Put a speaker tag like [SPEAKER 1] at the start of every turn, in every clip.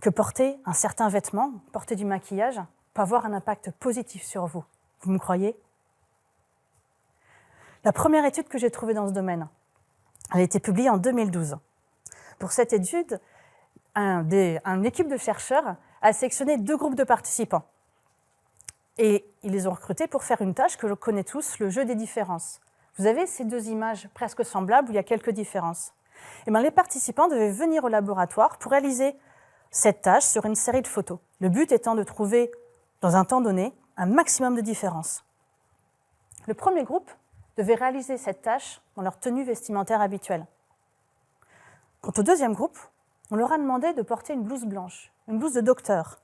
[SPEAKER 1] que porter un certain vêtement, porter du maquillage, peut avoir un impact positif sur vous. Vous me croyez? La première étude que j'ai trouvée dans ce domaine, elle a été publiée en 2012. Pour cette étude, une équipe de chercheurs a sélectionné 2 groupes de participants. Et ils les ont recrutés pour faire une tâche que je connais tous, le jeu des différences. Vous avez ces 2 images presque semblables où il y a quelques différences. Et les participants devaient venir au laboratoire pour réaliser cette tâche sur une série de photos. Le but étant de trouver, dans un temps donné, un maximum de différences. Le premier groupe devait réaliser cette tâche dans leur tenue vestimentaire habituelle. Quant au deuxième groupe, on leur a demandé de porter une blouse blanche, une blouse de docteur.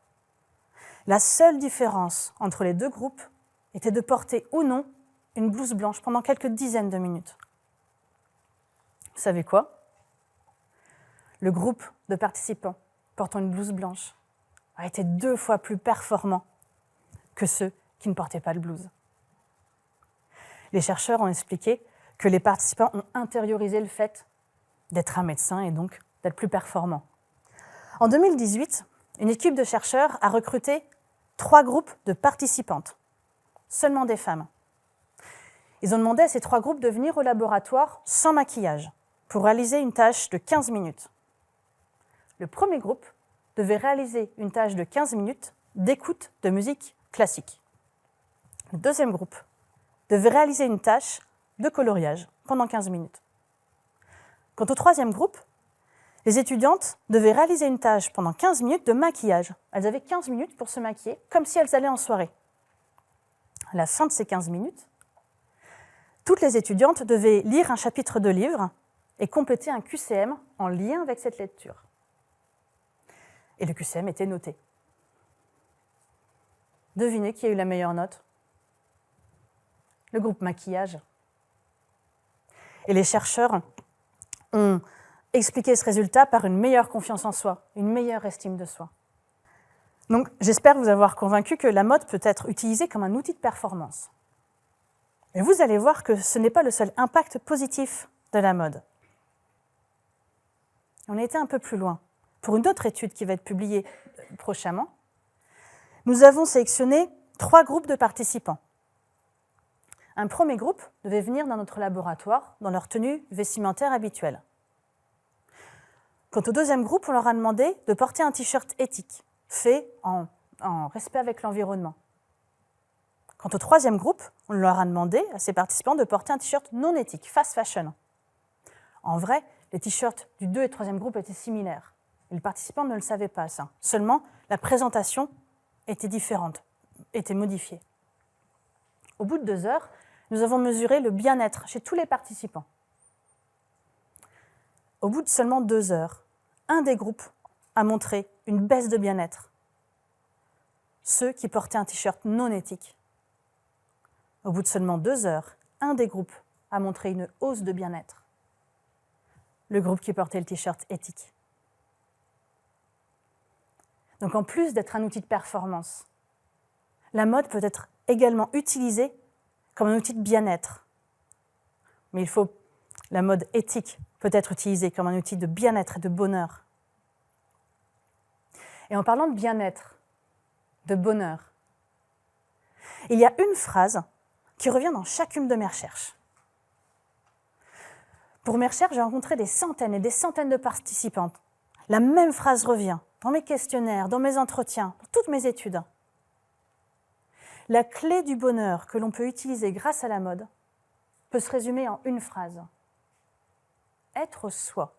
[SPEAKER 1] La seule différence entre les 2 groupes était de porter ou non une blouse blanche pendant quelques dizaines de minutes. Vous savez quoi? Le groupe de participants portant une blouse blanche a été 2 fois plus performant que ceux qui ne portaient pas de blouse. Les chercheurs ont expliqué que les participants ont intériorisé le fait d'être un médecin et donc d'être plus performants. En 2018, une équipe de chercheurs a recruté 3 groupes de participantes, seulement des femmes. Ils ont demandé à ces 3 groupes de venir au laboratoire sans maquillage pour réaliser une tâche de 15 minutes. Le premier groupe devait réaliser une tâche de 15 minutes d'écoute de musique classique. Le deuxième groupe devait réaliser une tâche de coloriage pendant 15 minutes. Quant au troisième groupe, les étudiantes devaient réaliser une tâche pendant 15 minutes de maquillage. Elles avaient 15 minutes pour se maquiller, comme si elles allaient en soirée. À la fin de ces 15 minutes, toutes les étudiantes devaient lire un chapitre de livre et compléter un QCM en lien avec cette lecture. Et le QCM était noté. Devinez qui a eu la meilleure note? Le groupe maquillage. Et les chercheurs ont expliqué ce résultat par une meilleure confiance en soi, une meilleure estime de soi. Donc, j'espère vous avoir convaincu que la mode peut être utilisée comme un outil de performance. Mais vous allez voir que ce n'est pas le seul impact positif de la mode. On a été un peu plus loin. Pour une autre étude qui va être publiée prochainement, nous avons sélectionné 3 groupes de participants. Un premier groupe devait venir dans notre laboratoire dans leur tenue vestimentaire habituelle. Quant au deuxième groupe, on leur a demandé de porter un t-shirt éthique, fait en respect avec l'environnement. Quant au troisième groupe, on leur a demandé à ces participants de porter un t-shirt non éthique, fast fashion. En vrai, les t-shirts du 2 et 3e groupe étaient similaires. Et les participants ne le savaient pas, ça. Seulement, la présentation était différente, était modifiée. Au bout de 2 heures, nous avons mesuré le bien-être chez tous les participants. Au bout de seulement 2 heures, un des groupes a montré une baisse de bien-être. Ceux qui portaient un t-shirt non éthique. Au bout de seulement 2 heures, un des groupes a montré une hausse de bien-être. Le groupe qui portait le t-shirt éthique. Donc en plus d'être un outil de performance, la mode peut être également utilisée comme un outil de bien-être. Mais la mode éthique peut être utilisée comme un outil de bien-être et de bonheur. Et en parlant de bien-être, de bonheur, il y a une phrase qui revient dans chacune de mes recherches. Pour mes recherches, j'ai rencontré des centaines et des centaines de participantes. La même phrase revient dans mes questionnaires, dans mes entretiens, dans toutes mes études. La clé du bonheur que l'on peut utiliser grâce à la mode peut se résumer en une phrase. Être soi.